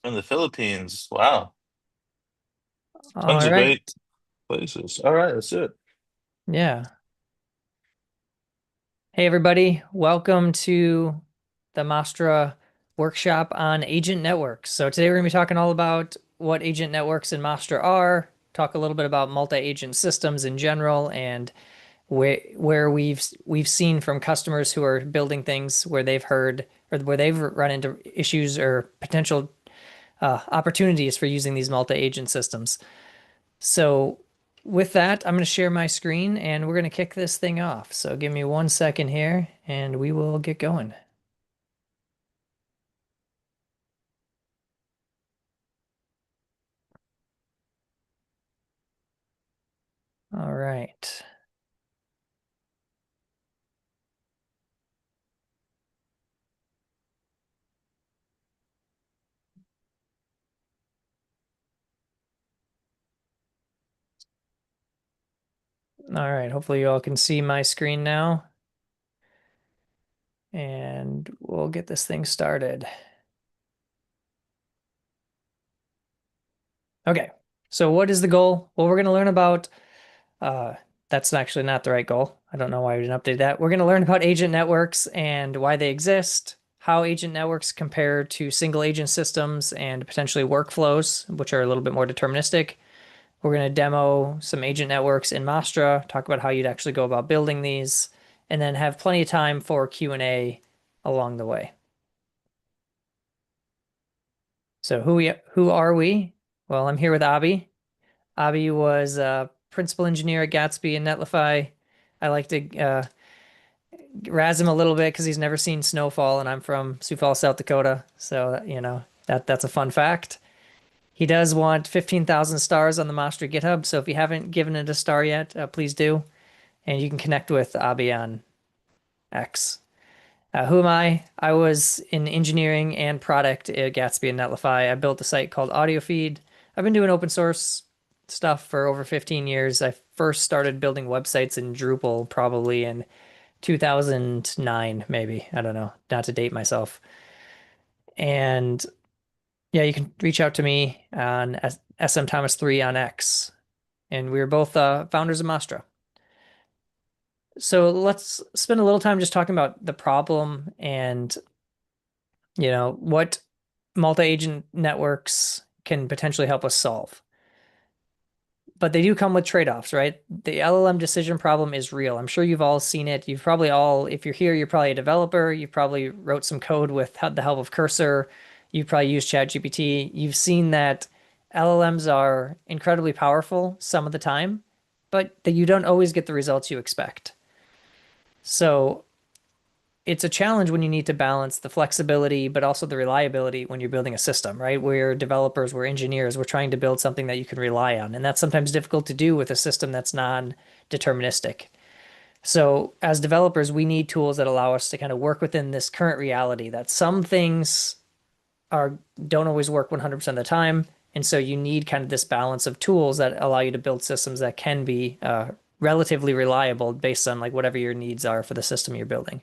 In the Philippines. Wow. Tons All of right. great places. All right, that's it. Yeah. Hey, everybody. Welcome to the Mastra workshop on agent networks. So today we're going to be talking all about what agent networks in Mastra are, talk a little bit about multi-agent systems in general, and where we've seen from customers who are building things where they've heard or where they've run into issues or potential opportunities for using these multi-agent systems. So with that, I'm going to share my screen and we're going to kick this thing off. So give me 1 second here and we will get going. All right. All right. Hopefully you all can see my screen now and we'll get this thing started. Okay. So what is the goal? Well, we're going to learn about Uh, that's actually not the right goal. I don't know why we didn't update that. We're going to learn about agent networks and why they exist, how agent networks compare to single agent systems and potentially workflows, which are a little bit more deterministic. We're going to demo some agent networks in Mastra, talk about how you'd actually go about building these, and then have plenty of time for Q&A along the way. So who are we? Well, I'm here with Abby. Abby was a principal engineer at Gatsby and Netlify. I like to razz him a little bit because he's never seen snowfall, and I'm from Sioux Falls, South Dakota. So, that's a fun fact. He does want 15,000 stars on the Master GitHub. So if you haven't given it a star yet, please do. And you can connect with Abby on X. Who am I? I was in engineering and product at Gatsby and Netlify. I built a site called AudioFeed. I've been doing open source stuff for over 15 years. I first started building websites in Drupal probably in 2009, maybe. I don't know, not to date myself. And yeah, you can reach out to me on SM Thomas 3 on X. And we are both founders of Mastra. So let's spend a little time just talking about the problem and, what multi-agent networks can potentially help us solve. But they do come with trade-offs, right? The LLM decision problem is real. I'm sure you've all seen it. You've probably all, if you're here, you're probably a developer. You probably wrote some code with the help of Cursor. You probably used ChatGPT. You've seen that LLMs are incredibly powerful some of the time, but that you don't always get the results you expect. So it's a challenge when you need to balance the flexibility, but also the reliability when you're building a system, right? We're developers, we're engineers, we're trying to build something that you can rely on. And that's sometimes difficult to do with a system that's non-deterministic. So as developers, we need tools that allow us to kind of work within this current reality that some things are don't always work 100% of the time. And so you need kind of this balance of tools that allow you to build systems that can be relatively reliable based on like whatever your needs are for the system you're building.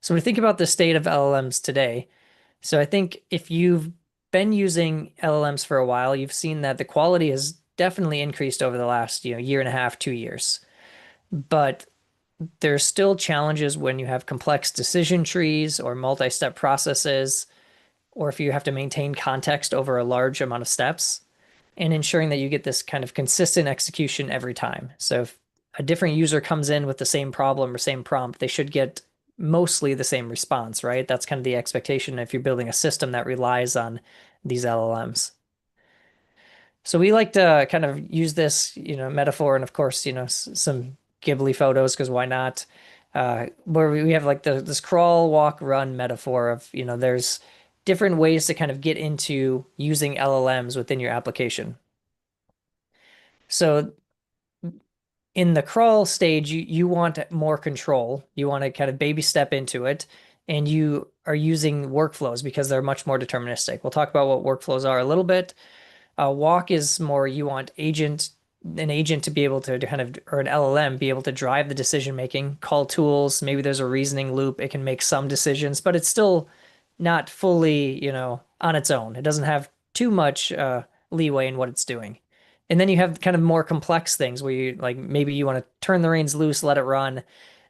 So when we think about the state of LLMs today, so I think if you've been using LLMs for a while, you've seen that the quality has definitely increased over the last, year and a half, 2 years. But there's still challenges when you have complex decision trees or multi-step processes, or if you have to maintain context over a large amount of steps, and ensuring that you get this kind of consistent execution every time. So if a different user comes in with the same problem or same prompt, they should get mostly the same response, right? That's kind of the expectation if you're building a system that relies on these LLMs. So we like to kind of use this, metaphor and of course, some Ghibli photos because why not? Where we have like this crawl, walk, run metaphor of, there's different ways to kind of get into using LLMs within your application. So in the crawl stage, you want more control. You want to kind of baby step into it, and you are using workflows because they're much more deterministic. We'll talk about what workflows are a little bit. Walk is more you want an agent to be able to kind of, or an LLM be able to drive the decision making, call tools. Maybe there's a reasoning loop. It can make some decisions, but it's still not fully, on its own. It doesn't have too much leeway in what it's doing. And then you have kind of more complex things where you like maybe you want to turn the reins loose, let it run,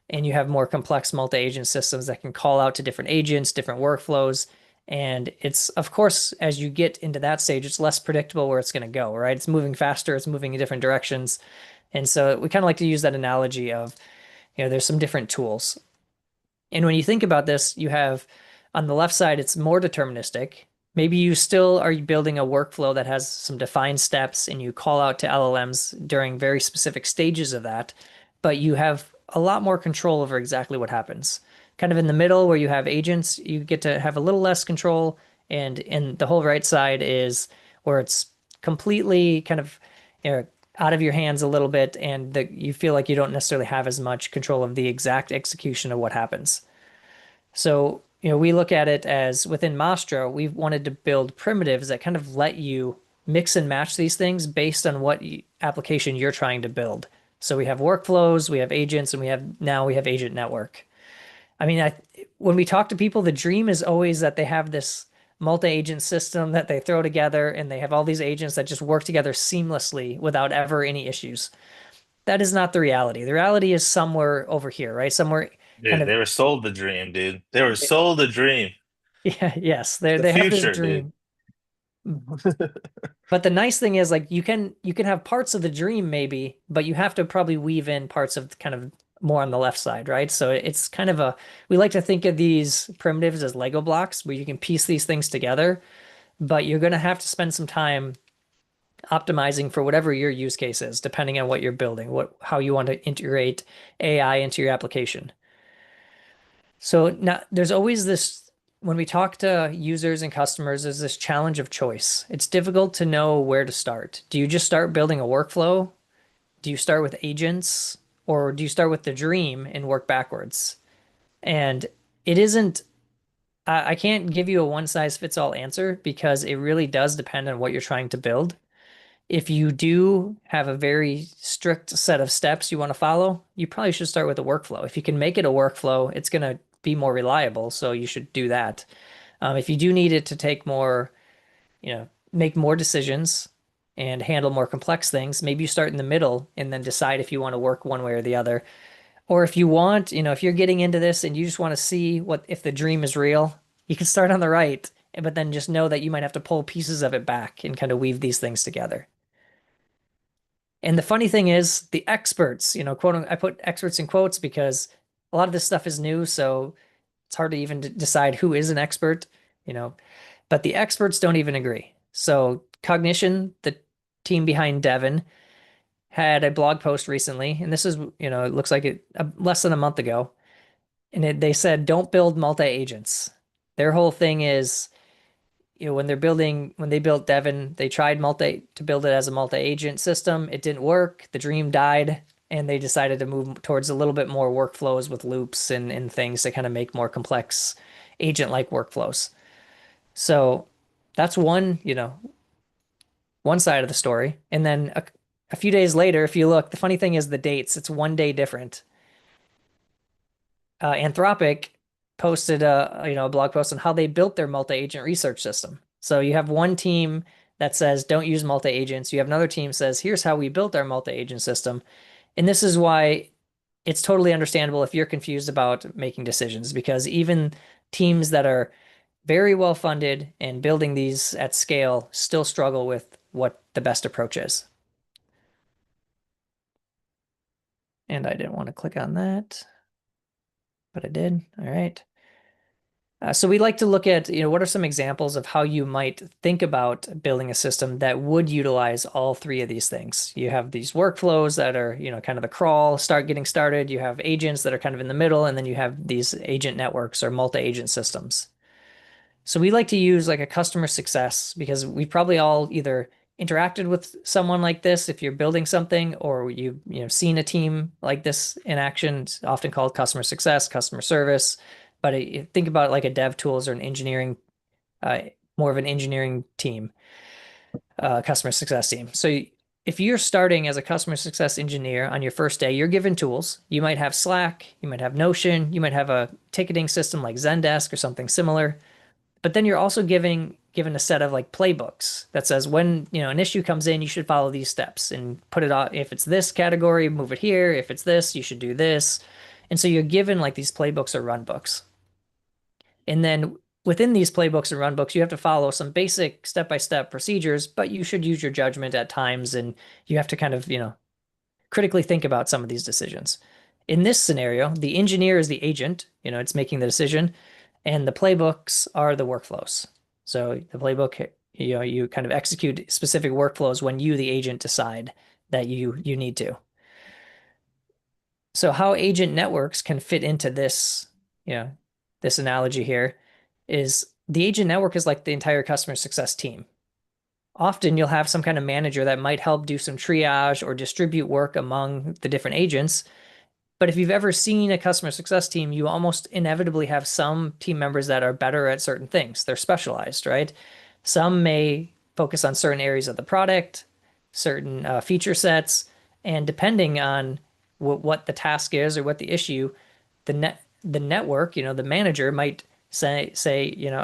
and you have more complex multi-agent systems that can call out to different agents, different workflows. And it's, of course, as you get into that stage, it's less predictable where it's going to go, right? It's moving faster, it's moving in different directions. And so we kind of like to use that analogy of, there's some different tools. And when you think about this, you have on the left side, it's more deterministic. Maybe you still are building a workflow that has some defined steps and you call out to LLMs during very specific stages of that, but you have a lot more control over exactly what happens. Kind of in the middle where you have agents, you get to have a little less control. And in the whole right side is where it's completely kind of out of your hands a little bit, and you feel like you don't necessarily have as much control of the exact execution of what happens. So, we look at it as within Mastra, we've wanted to build primitives that kind of let you mix and match these things based on what application you're trying to build. So we have workflows, we have agents, and we have agent network. I mean, when we talk to people, the dream is always that they have this multi-agent system that they throw together and they have all these agents that just work together seamlessly without ever any issues. That is not the reality. The reality is somewhere over here, right? Somewhere kind Dude, of, they were sold the dream, dude. They were sold the dream. yeah, yes, they The they have this future, dude. dream. But the nice thing is like you can have parts of the dream maybe, but you have to probably weave in parts of kind of more on the left side, right? So it's kind of we like to think of these primitives as Lego blocks where you can piece these things together, but you're going to have to spend some time optimizing for whatever your use case is, depending on what you're building, how you want to integrate AI into your application. So now there's always this, when we talk to users and customers, there's this challenge of choice. It's difficult to know where to start. Do you just start building a workflow? Do you start with agents? Or do you start with the dream and work backwards? And it isn't, I can't give you a one size fits all answer because it really does depend on what you're trying to build. If you do have a very strict set of steps you want to follow, you probably should start with a workflow. If you can make it a workflow, it's going to be more reliable, so you should do that. If you do need it to take more, make more decisions and handle more complex things, maybe you start in the middle and then decide if you want to work one way or the other. Or if you want, if you're getting into this and you just want to see what if the dream is real, you can start on the right, but then just know that you might have to pull pieces of it back and kind of weave these things together. And the funny thing is, the experts, I put experts in quotes because a lot of this stuff is new, so it's hard to even decide who is an expert, you know, but the experts don't even agree. So Cognition, the team behind Devon, had a blog post recently, and this is, it looks like less than a month ago, and they said, don't build multi-agents. Their whole thing is, when they built Devon, they tried to build it as a multi-agent system. It didn't work. The dream died, and they decided to move towards a little bit more workflows with loops and things to kind of make more complex agent-like workflows. So that's one side of the story. And then a few days later, if you look, the funny thing is the dates, it's one day different. Anthropic posted a blog post on how they built their multi-agent research system. So you have one team that says don't use multi-agents. You have another team says here's how we built our multi-agent system. And this is why it's totally understandable if you're confused about making decisions because even teams that are very well funded and building these at scale still struggle with what the best approach is. And I didn't want to click on that, but I did. All right. So we like to look at, what are some examples of how you might think about building a system that would utilize all three of these things. You have these workflows that are, kind of the crawl, start getting started. You have agents that are kind of in the middle, and then you have these agent networks or multi-agent systems. So we like to use like a customer success because we've probably all either interacted with someone like this if you're building something, or seen a team like this in action. It's often called customer success, customer service. But think about it like a dev tools or an engineering, uh, more of an engineering team, customer success team. So if you're starting as a customer success engineer on your first day, you're given tools. You might have Slack, you might have Notion, you might have a ticketing system like Zendesk or something similar. But then you're also given a set of like playbooks that says when, an issue comes in, you should follow these steps and put it on. If it's this category, move it here. If it's this, you should do this. And so you're given like these playbooks or run books. And then within these playbooks and run books, you have to follow some basic step-by-step procedures, but you should use your judgment at times and you have to kind of, critically think about some of these decisions. In this scenario, the engineer is the agent, it's making the decision, and the playbooks are the workflows. So the playbook, you kind of execute specific workflows when you, the agent, decide that you need to. So how agent networks can fit into this, this analogy here is the agent network is like the entire customer success team. Often you'll have some kind of manager that might help do some triage or distribute work among the different agents. But if you've ever seen a customer success team, you almost inevitably have some team members that are better at certain things. They're specialized, right? Some may focus on certain areas of the product, certain feature sets, and depending on what the task is or what the issue, the network, the manager might say,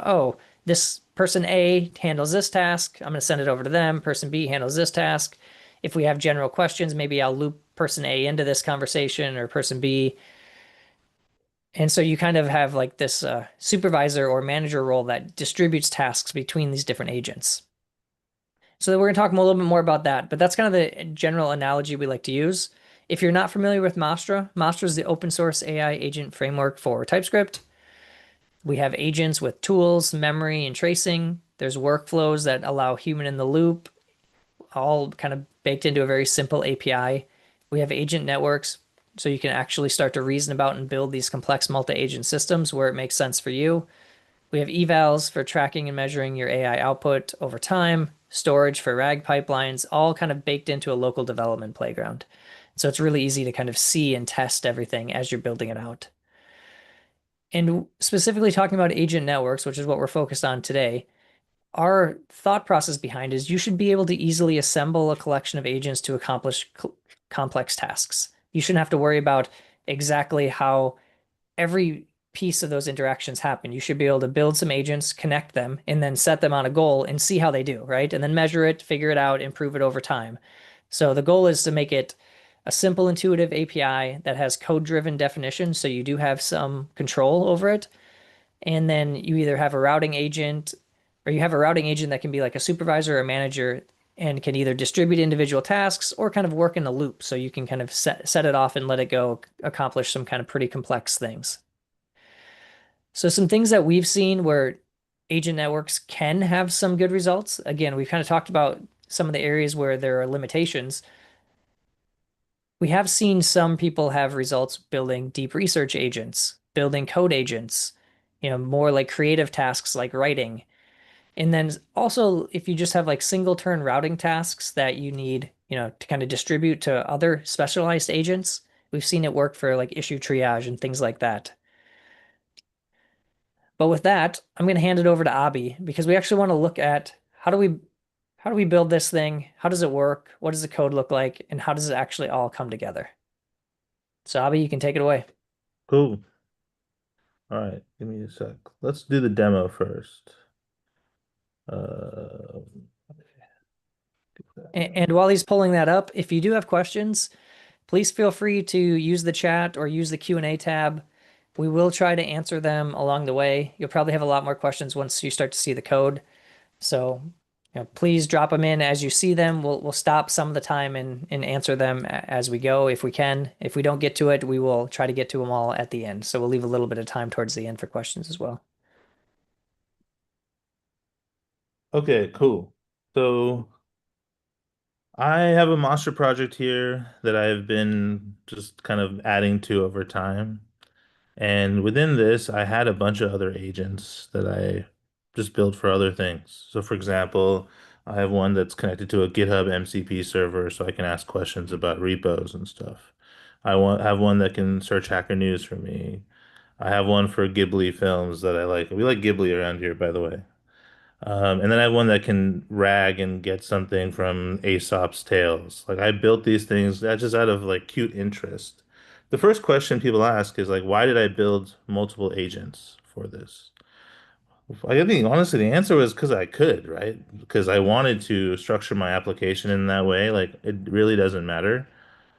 oh, this person A handles this task. I'm going to send it over to them. Person B handles this task. If we have general questions, maybe I'll loop person A into this conversation or person B. And so you kind of have like this supervisor or manager role that distributes tasks between these different agents. So we're going to talk a little bit more about that, but that's kind of the general analogy we like to use. If you're not familiar with Mastra, Mastra is the open source AI agent framework for TypeScript. We have agents with tools, memory, and tracing. There's workflows that allow human in the loop, all kind of baked into a very simple API. We have agent networks, so you can actually start to reason about and build these complex multi-agent systems where it makes sense for you. We have evals for tracking and measuring your AI output over time, storage for RAG pipelines, all kind of baked into a local development playground. So it's really easy to kind of see and test everything as you're building it out. And specifically talking about agent networks, which is what we're focused on today, our thought process behind is you should be able to easily assemble a collection of agents to accomplish complex tasks. You shouldn't have to worry about exactly how every piece of those interactions happen. You should be able to build some agents, connect them, and then set them on a goal and see how they do, right? And then measure it, figure it out, improve it over time. So the goal is to make it a simple, intuitive API that has code-driven definition, so you do have some control over it. And then you either have a routing agent or you have a routing agent that can be like a supervisor or a manager and can either distribute individual tasks or kind of work in a loop. So you can kind of set it off and let it go accomplish some kind of pretty complex things. So some things that we've seen where agent networks can have some good results. Again, we've kind of talked about some of the areas where there are limitations. We have seen some people have results building deep research agents, building code agents, more like creative tasks like writing. And then also, if you just have like single turn routing tasks that you need, to kind of distribute to other specialized agents, we've seen it work for like issue triage and things like that. But with that, I'm going to hand it over to Abby because we actually want to look at how do we build this thing? How does it work? What does the code look like? And how does it actually all come together? So Abby, you can take it away. Cool. All right, give me a sec. Let's do the demo first. Uh, And while he's pulling that up, if you do have questions, please feel free to use the chat or use the Q&A tab. We will try to answer them along the way. You'll probably have a lot more questions once you start to see the code. So, please drop them in as you see them. We'll stop some of the time and answer them as we go if we can. If we don't get to it, we will try to get to them all at the end. So we'll leave a little bit of time towards the end for questions as well. okay, cool. So I have a monster project here that I've been just kind of adding to over time. And within this, I had a bunch of other agents that I just built for other things. So, for example, I have one that's connected to a GitHub MCP server so I can ask questions about repos and stuff. Have one that can search Hacker News for me. I have one for Ghibli films that I like. We like Ghibli around here, by the way. And then I have one that can rag and get something from Aesop's Tales. Like I built these things that just out of like cute interest. The first question people ask is like, why did I build multiple agents for this? I think honestly the answer was because I could, right? Because I wanted to structure my application in that way. Like it really doesn't matter.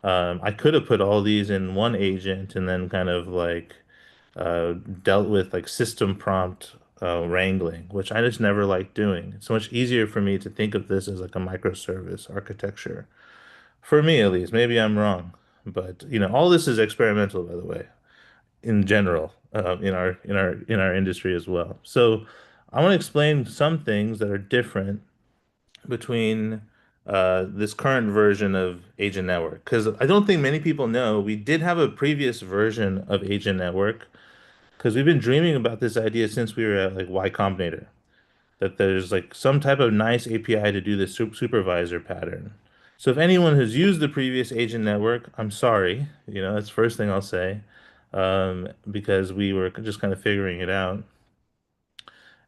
I could have put all these in one agent and then kind of like dealt with like system prompt wrangling, which I just never liked doing. It's so much easier for me to think of this as like a microservice architecture. For me at least. Maybe I'm wrong. But all this is experimental, by the way, in general, in our industry as well. So I want to explain some things that are different between this current version of Agent Network because I don't think many people know we did have a previous version of Agent Network because we've been dreaming about this idea since we were at like Y Combinator that there's like some type of nice API to do this supervisor pattern. So if anyone has used the previous agent network, I'm sorry. That's the first thing I'll say, because we were just kind of figuring it out.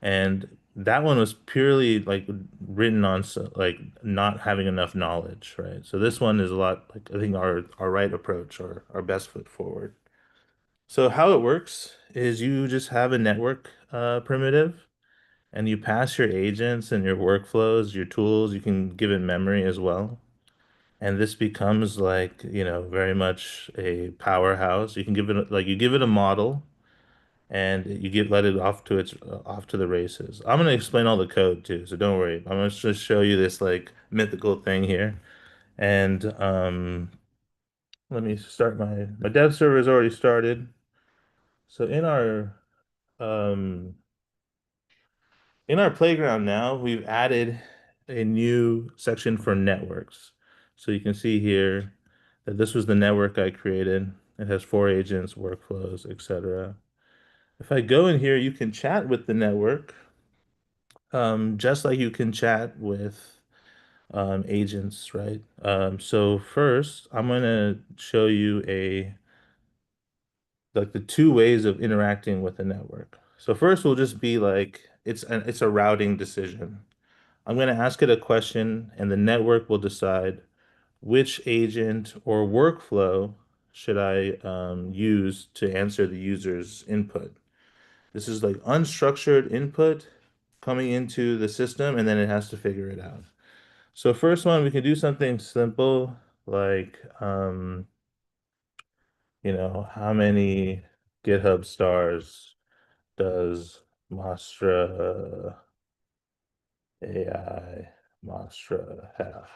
And that one was purely like written on like not having enough knowledge, right? So this one is a lot like I think our right approach or our best foot forward. So how it works is you just have a network primitive and you pass your agents and your workflows, your tools, you can give it memory as well. And this becomes like, very much a powerhouse. You can give it like you give it a model and you let it off to the races. I'm gonna explain all the code too, so don't worry. I'm gonna just show you this like mythical thing here. And let me start my dev server is already started. So um in our playground now, we've added a new section for networks. So you can see here that this was the network I created. It has four agents, workflows, etc. If I go in here, you can chat with the network, just like you can chat with agents, right? So first, I'm going to show you like the two ways of interacting with the network. So first will just be like it's a routing decision. I'm going to ask it a question, and the network will decide which agent or workflow should I use to answer the user's input. This is like unstructured input coming into the system, and then it has to figure it out. So first one, we can do something simple like, how many GitHub stars does Mastra AI Mastra have?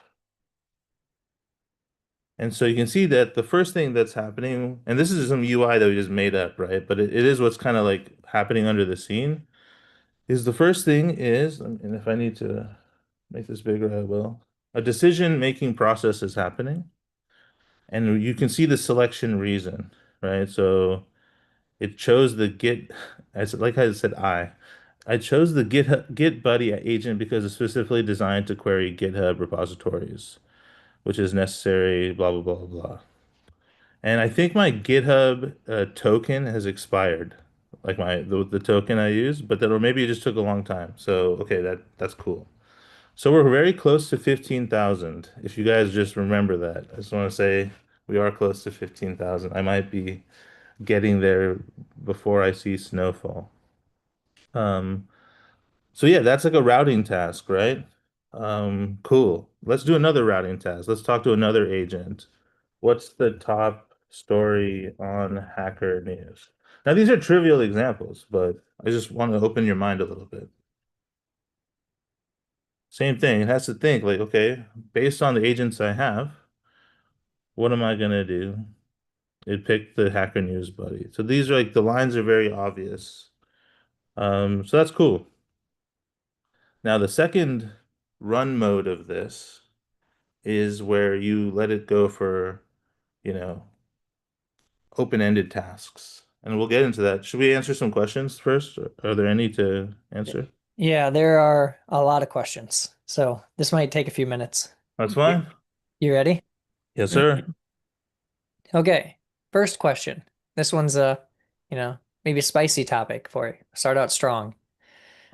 And so you can see that the first thing that's happening, and this is some UI that we just made up, right? But it is what's kind of like happening under the scene, is the first thing is, and if I need to make this bigger, I will. A decision-making process is happening, and you can see the selection reason, right? So it chose the Git, as like I said, I chose the Git Buddy agent because it's specifically designed to query GitHub repositories, which is necessary, blah, blah, blah, blah. And I think my GitHub token has expired, like the token I use, but that or maybe it just took a long time. So okay, that's cool. So we're very close to 15,000. If you guys just remember that, I just want to say we are close to 15,000. I might be getting there before I see snowfall. Um, so yeah, that's like a routing task, right? Cool. Let's do another routing task. Let's talk to another agent. What's the top story on Hacker News? Now, these are trivial examples, but I just want to open your mind a little bit. Same thing. It has to think like, okay, based on the agents I have, what am I gonna do? It picked the Hacker News buddy. So these are like the lines are very obvious. So that's cool. Now the second run mode of this is where you let it go for, you know, open-ended tasks. And we'll get into that. Should we answer some questions first? Are there any to answer? Yeah, there are a lot of questions. So this might take a few minutes. That's You fine. you ready? Yes, sir. Okay. First question. This one's maybe a spicy topic for you. Start out strong.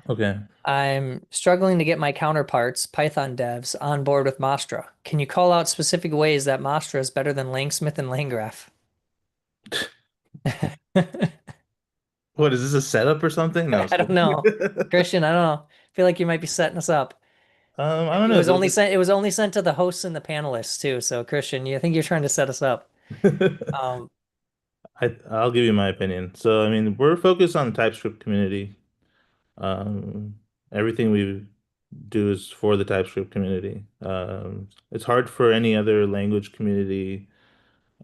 Okay. I'm struggling to get my counterparts, Python devs, on board with Mastra. Can you call out specific ways that Mastra is better than Langsmith and Langgraph? What is this a setup or something? No, I it's don't cool. know. Christian, I don't know. I feel like you might be setting us up. I don't It know. was only sent. It was only sent to the hosts and the panelists too. So Christian, you I think you're trying to set us up. Um, I'll give you my opinion. So, I mean, we're focused on the TypeScript community. Um, Everything we do is for the TypeScript community. It's hard for any other language community,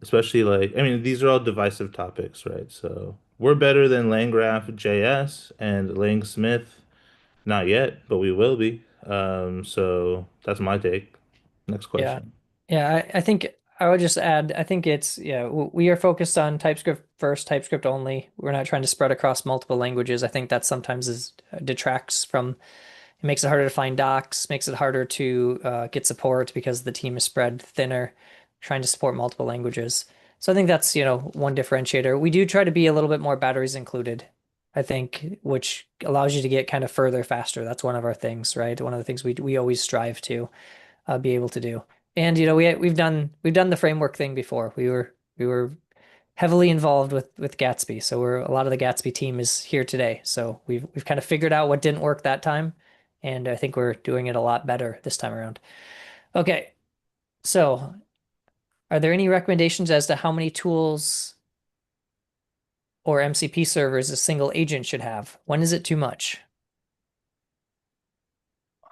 especially like, I mean, these are all divisive topics, right? So we're better than LangGraph JS and LangSmith. Not yet, but we will be. So that's my take. Next yeah, question. yeah. I think I would just add. I think it's we are focused on TypeScript first, TypeScript only. We're not trying to spread across multiple languages. I think that sometimes is detracts from. It makes it harder to find docs, makes it harder to get support because the team is spread thinner, trying to support multiple languages. So I think that's, one differentiator. We do try to be a little bit more batteries included, I think, which allows you to get kind of further faster. That's one of our things, right? One of the things we always strive to be able to do. And we've done the framework thing before. We were heavily involved with Gatsby. So we're a lot of the Gatsby team is here today. So we've kind of figured out what didn't work that time, and I think we're doing it a lot better this time around. Okay, so are there any recommendations as to how many tools or MCP servers a single agent should have? When is it too much?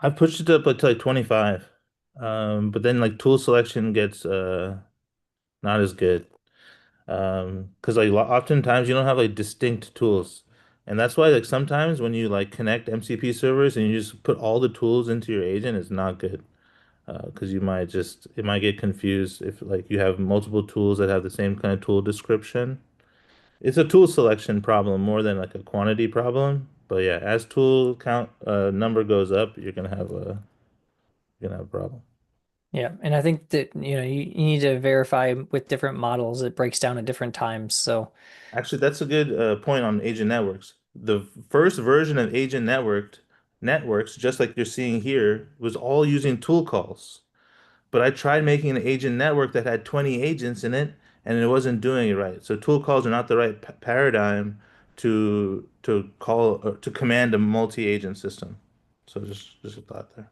I've pushed it up to like 25. But then like tool selection gets not as good. Because like oftentimes you don't have like distinct tools. And that's why like sometimes when you like connect MCP servers and you just put all the tools into your agent, it's not good. Because you might just it might get confused if like you have multiple tools that have the same kind of tool description. It's a tool selection problem more than like a quantity problem. But yeah, as tool count number goes up, you're gonna have a problem. Yeah, and I think that you need to verify with different models. It breaks down at different times. So Actually, that's a good point on agent networks. The first version of agent networks, just like you're seeing here, was all using tool calls. But I tried making an agent network that had 20 agents in it, and it wasn't doing it right. So tool calls are not the right paradigm to call to command a multi-agent system. So just a thought there.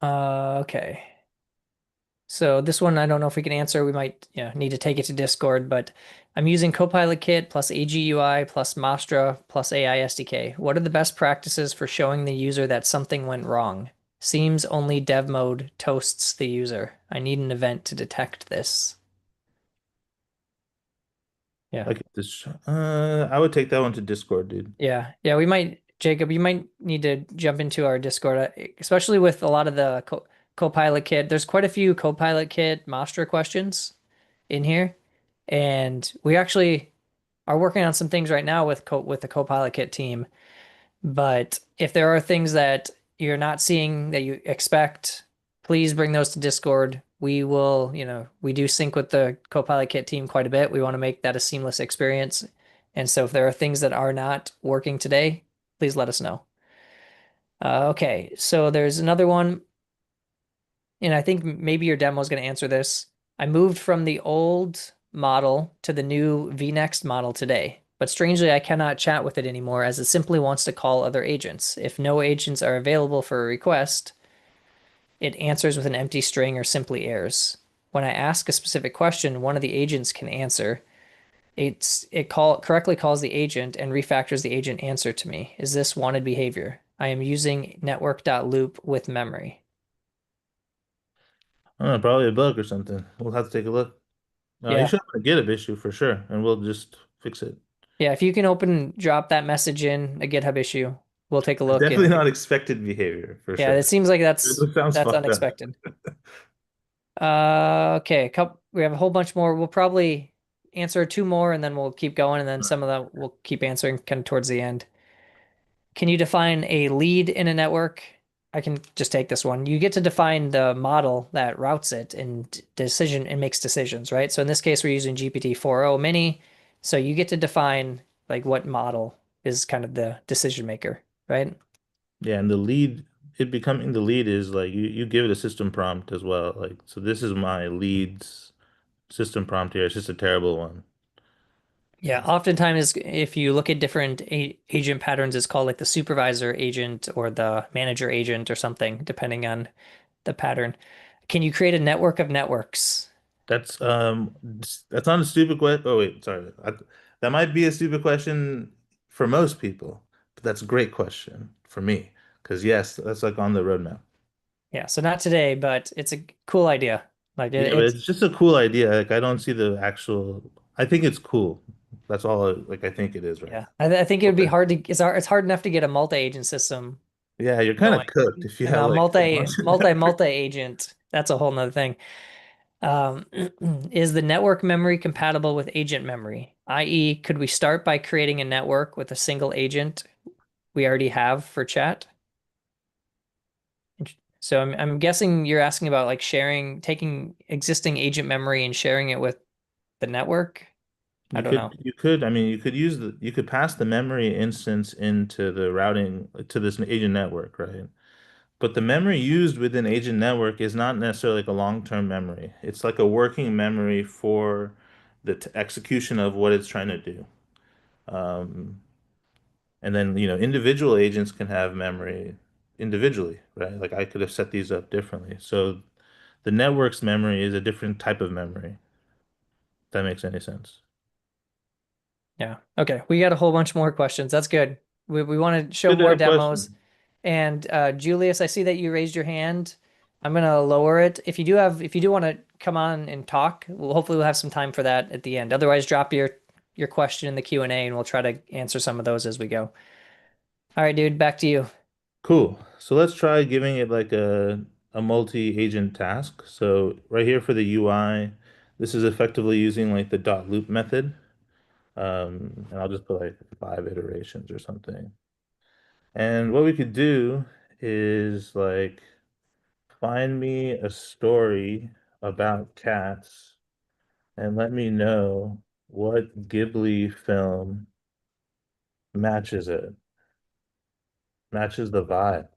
okay. So this one, I don't know if we can answer. We might, need to take it to Discord, but I'm using Copilot Kit plus AGUI plus Mastra plus AI SDK. What are the best practices for showing the user that something went wrong? Seems only dev mode toasts the user. I need an event to detect this. Yeah. Like this, I would take that one to Discord, dude. Yeah. Yeah. Jacob, you might need to jump into our Discord, especially with a lot of the Copilot Kit. There's quite a few Copilot Kit Mastra questions in here. And we actually are working on some things right now with the Copilot Kit team. But if there are things that you're not seeing that you expect, please bring those to Discord. We do sync with the Copilot Kit team quite a bit. We want to make that a seamless experience. And so if there are things that are not working today, please let us know. Okay, so there's another one, and I think maybe your demo is going to answer this. I moved from the old model to the new vNext model today, but strangely, I cannot chat with it anymore as it simply wants to call other agents. If no agents are available for a request, it answers with an empty string or simply errors. When I ask a specific question, one of the agents can answer. Correctly calls the agent and refactors the agent answer to me. Is this wanted behavior? I am using network.loop with memory. I don't know, probably a bug or something. We'll have to take a look. You Yeah. should have a GitHub issue for sure, and we'll just fix it. Yeah, if you can drop that message in a GitHub issue, we'll take a look Definitely and not expected behavior for yeah, it sure. seems like that's It sounds that's fucked up. unexpected. Okay, we have a whole bunch more. We'll probably answer two more and then we'll keep going and then some of them we'll keep answering kind of towards the end. Can you define a lead in a network? I can just take this one. You get to define the model that routes it and makes decisions, right? So in this case, we're using GPT-4o mini. So you get to define like what model is kind of the decision maker, right? Yeah, and the lead, it becoming the lead is like you give it a system prompt as well. Like, so this is my leads. system prompt here. It's just a terrible one. Yeah, oftentimes if you look at different a agent patterns, it's called like the supervisor agent or the manager agent or something, depending on the pattern. Can you create a network of networks? That's not a stupid question. Oh wait, sorry. That might be a stupid question for most people, but that's a great question for me. Because yes, that's like on the roadmap. Yeah, so not today, but it's a cool idea. Like Yeah, but it's it's just a cool idea. Like I don't see the actual. I think it's cool. That's all. Like I think it is, right? yeah. I think it would be Okay. hard to it's hard enough to get a multi-agent system Yeah, you're kind of going. cooked if you And have a like a bunch of network. multi-agent, that's a whole nother thing. Um, is the network memory compatible with agent memory? I.e., could we start by creating a network with a single agent we already have for chat? So I'm guessing you're asking about like sharing, taking existing agent memory and sharing it with the network. I don't know. I mean, you could pass the memory instance into the routing to this agent network, right? But the memory used within agent network is not necessarily like a long-term memory. It's like a working memory for the t execution of what it's trying to do. Um, and then, individual agents can have memory individually, right? Like I could have set these up differently. So the network's memory is a different type of memory, if that makes any sense. Yeah. Okay. We got a whole bunch more questions. That's good. We want to show Good to more have demos. questions. And Julius, I see that you raised your hand. I'm gonna lower it. If you do want to come on and talk, hopefully we'll have some time for that at the end. Otherwise, drop your question in the Q&A and we'll try to answer some of those as we go. All right, dude, back to you. Cool. So let's try giving it like a multi-agent task. So right here for the UI, this is effectively using like the dot loop method. And I'll just put like 5 iterations or something. And what we could do is like find me a story about cats and let me know what Ghibli film matches it, matches the vibe.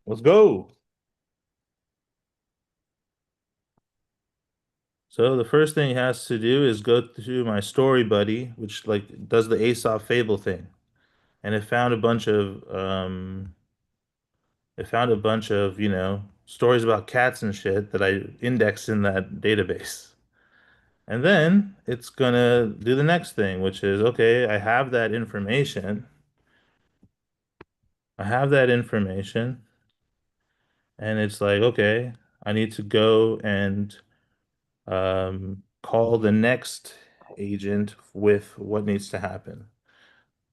Let's go. So the first thing he has to do is go to my story buddy, which like does the Aesop fable thing. And it found a bunch of, stories about cats and shit that I indexed in that database. And then it's gonna do the next thing, which is, okay, I have that information. I have that information. And it's like, okay, I need to go and call the next agent with what needs to happen.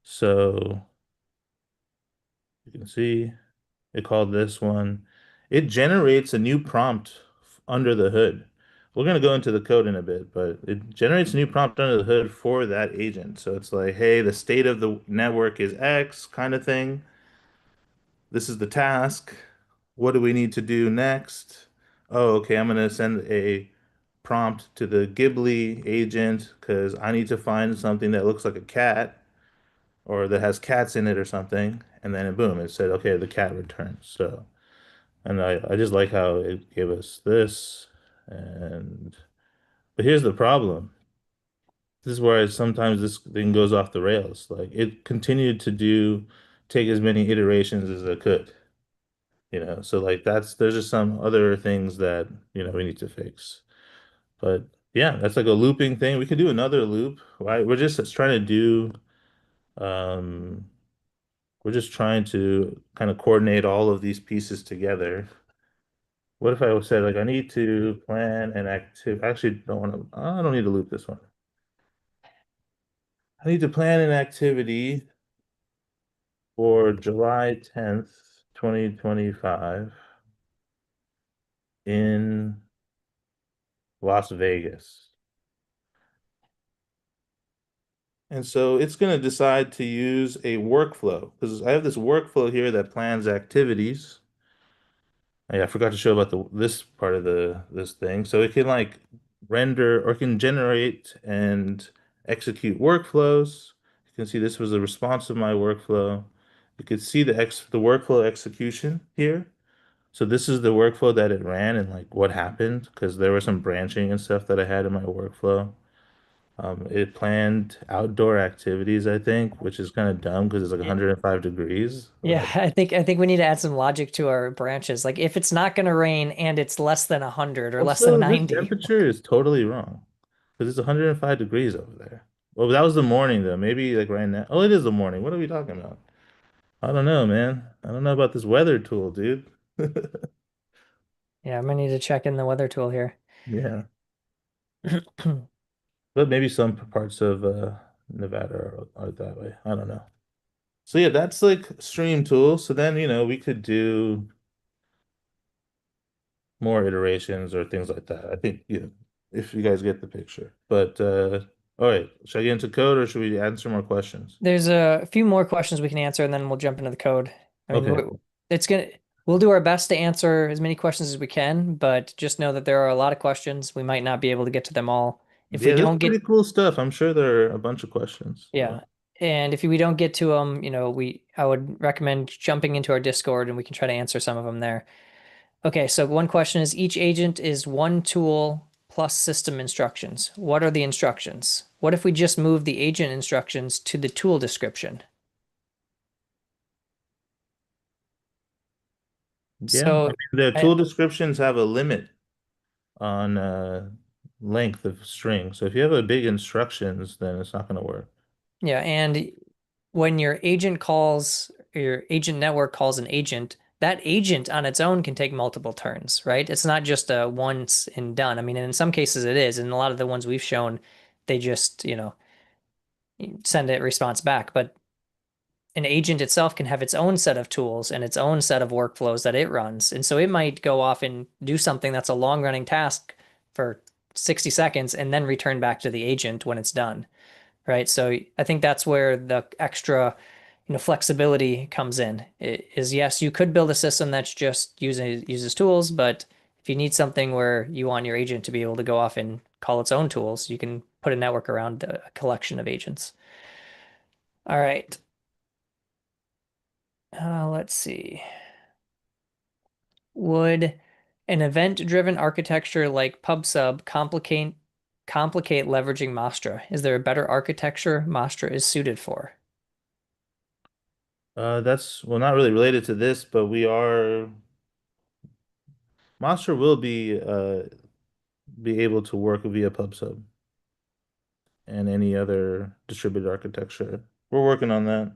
So you can see it called this one. It generates a new prompt under the hood. We're going to go into the code in a bit, but it generates a new prompt under the hood for that agent. So it's like, hey, the state of the network is X kind of thing. This is the task. What do we need to do next? Oh, okay, I'm going to send a prompt to the Ghibli agent because I need to find something that looks like a cat or that has cats in it or something. And then boom, it said, okay, the cat returns. So, and I just like how it gave us this. And, but here's the problem. This is where sometimes this thing goes off the rails. Like it continued to take as many iterations as it could, So like there's just some other things that, we need to fix. But yeah, that's like a looping thing. We could do another loop, right? Um, we're just trying to kind of coordinate all of these pieces together. What if I said like I need to plan an active? I actually don't want to. I don't need to loop this one. I need to plan an activity for July 10th, 2025 in Las Vegas. And so it's going to decide to use a workflow because I have this workflow here that plans activities. Oh, yeah, I forgot to show about this part of this thing. So it can like render or can generate and execute workflows. You can see this was a response of my workflow. You could see the workflow execution here. So this is the workflow that it ran and like what happened because there was some branching and stuff that I had in my workflow. It planned outdoor activities, I think, which is kind of dumb because it's like Yeah. 105 degrees. Yeah, Like, I think we need to add some logic to our branches. Like if it's not going to rain and it's less than 100 or less than also, this 90. temperature is totally wrong because it's 105 degrees over there. Well, that was the morning though. Maybe like right now. Oh, it is the morning. What are we talking about? I don't know, man. I don't know about this weather tool, dude. Yeah, I'm gonna need to check in the weather tool here. Yeah, but maybe some parts of Nevada are that way. I don't know. So yeah, that's like stream tool. So then, we could do more iterations or things like that. I think, if you guys get the picture. But all right, should I get into code or should we answer more questions? There's a few more questions we can answer and then we'll jump into the code. I mean, Okay. it's gonna we'll do our best to answer as many questions as we can, but just know that there are a lot of questions. We might not be able to get to them all. If we Yeah, this is don't pretty get cool stuff. I'm sure there are a bunch of questions. Yeah. And if we don't get to them, I would recommend jumping into our Discord and we can try to answer some of them there. Okay, so one question is each agent is one tool plus system instructions. What are the instructions? What if we just move the agent instructions to the tool description? Yeah, I So mean, the I, tool descriptions have a limit on length of string. So if you have a big instructions, then it's not going to work. yeah, and when your agent network calls an agent, that agent on its own can take multiple turns, right? It's not just a once and done. I mean, in some cases it is, and a lot of the ones we've shown, they just, send a response back. But an agent itself can have its own set of tools and its own set of workflows that it runs. And so it might go off and do something that's a long running task for 60 seconds and then return back to the agent when it's done, right? So I think that's where the extra, flexibility comes in. Is yes, you could build a system that's just uses tools, but if you need something where you want your agent to be able to go off and call its own tools, you can put a network around a collection of agents. All right. Let's see. Would an event-driven architecture like PubSub complicate leveraging Mastra? Is there a better architecture Mastra is suited for? That's well, not really related to this, but Monster will be able to work via PubSub and any other distributed architecture. We're working on that.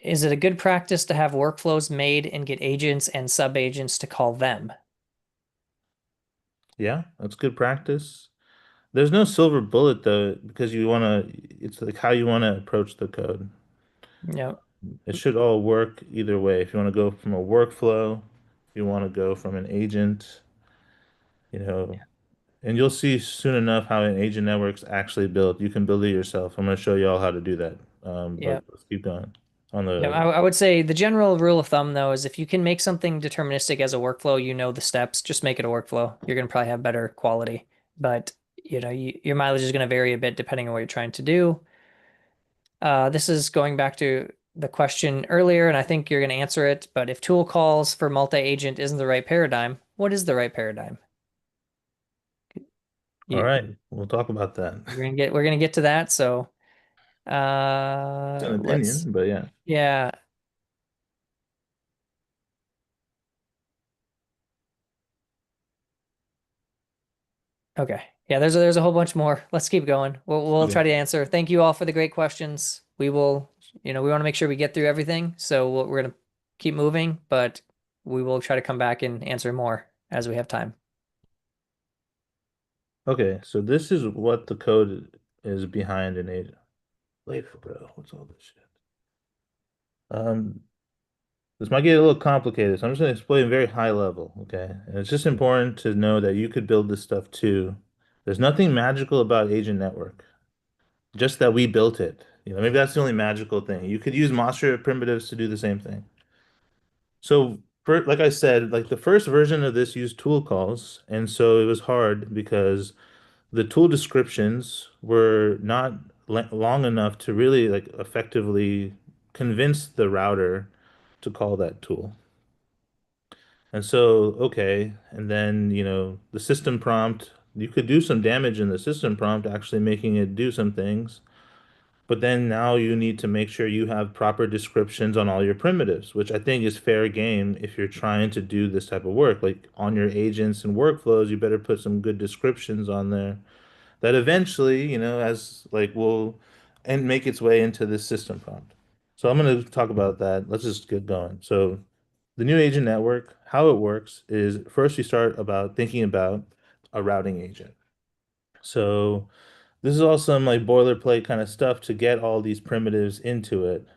Is it a good practice to have workflows made and get agents and sub-agents to call them? Yeah, that's good practice. There's no silver bullet though, because it's like how you want to approach the code. You know, It should all work either way. If you want to go from a workflow, if you want to go from an agent, you know, and you'll see soon enough how an agent network's actually built. You can build it yourself. I'm going to show you all how to do that. yeah. But let's keep going on Yeah, the. I would say the general rule of thumb though is if you can make something deterministic as a workflow, you know the steps, just make it a workflow. You're going to probably have better quality. But, your mileage is going to vary a bit depending on what you're trying to do. This is going back to the question earlier, and I think you're going to answer it. But if tool calls for multi-agent isn't the right paradigm, what is the right paradigm? All You, right, we'll talk about that. we're gonna get to that. So It's an let's opinion, but yeah. yeah. Okay. Yeah, there's a whole bunch more. Let's keep going. We'll Okay. try to answer. Thank you all for the great questions. We want to make sure we get through everything. So we're gonna keep moving, but we will try to come back and answer more as we have time. Okay, so this is what the code is behind an agent. Later, bro. What's all this shit? Um, this might get a little complicated, so I'm just going to explain very high level, okay? And it's just important to know that you could build this stuff too. There's nothing magical about Agent Network, just that we built it. Maybe that's the only magical thing. You could use Mastra primitives to do the same thing. So, like I said, like the first version of this used tool calls, and so it was hard because the tool descriptions were not long enough to really like effectively convince the router to call that tool. And so, okay, and then, the system prompt, you could do some damage in the system prompt, actually making it do some things. But then now you need to make sure you have proper descriptions on all your primitives, which I think is fair game if you're trying to do this type of work. Like on your agents and workflows, you better put some good descriptions on there that eventually, as like will and make its way into this system prompt. So I'm going to talk about that. Let's just get going. So the new agent network, how it works is first we start about thinking about a routing agent. So this is all some like boilerplate kind of stuff to get all these primitives into it.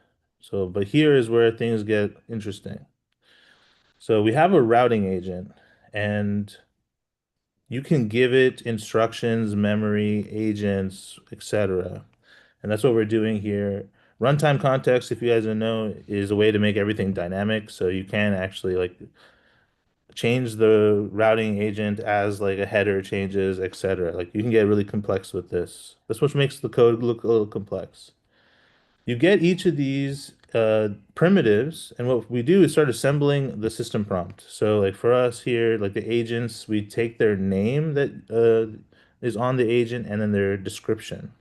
So, but here is where things get interesting. So we have a routing agent and you can give it instructions, memory, agents, etc. And that's what we're doing here. Runtime context, if you guys don't know, is a way to make everything dynamic. So you can actually like change the routing agent as like a header changes, etc. Like you can get really complex with this. That's what makes the code look a little complex. You get each of these primitives, and what we do is start assembling the system prompt. So like for us here, like the agents, we take their name that is on the agent and then their description.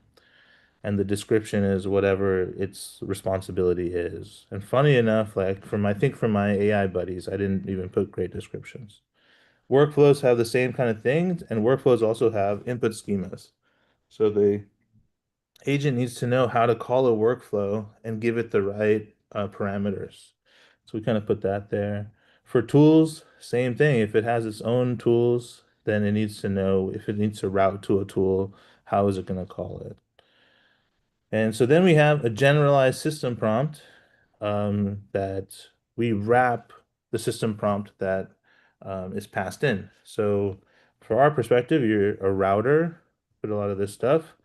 And the description is whatever its responsibility is. And funny enough, like I think from my AI buddies, I didn't even put great descriptions. Workflows have the same kind of thing, and workflows also have input schemas. So the agent needs to know how to call a workflow and give it the right parameters. So we kind of put that there. For tools, same thing. If it has its own tools, then it needs to know if it needs to route to a tool, how is it going to call it? And so then we have a generalized system prompt that we wrap the system prompt that is passed in. So for our perspective, you're a router, put a lot of this stuff.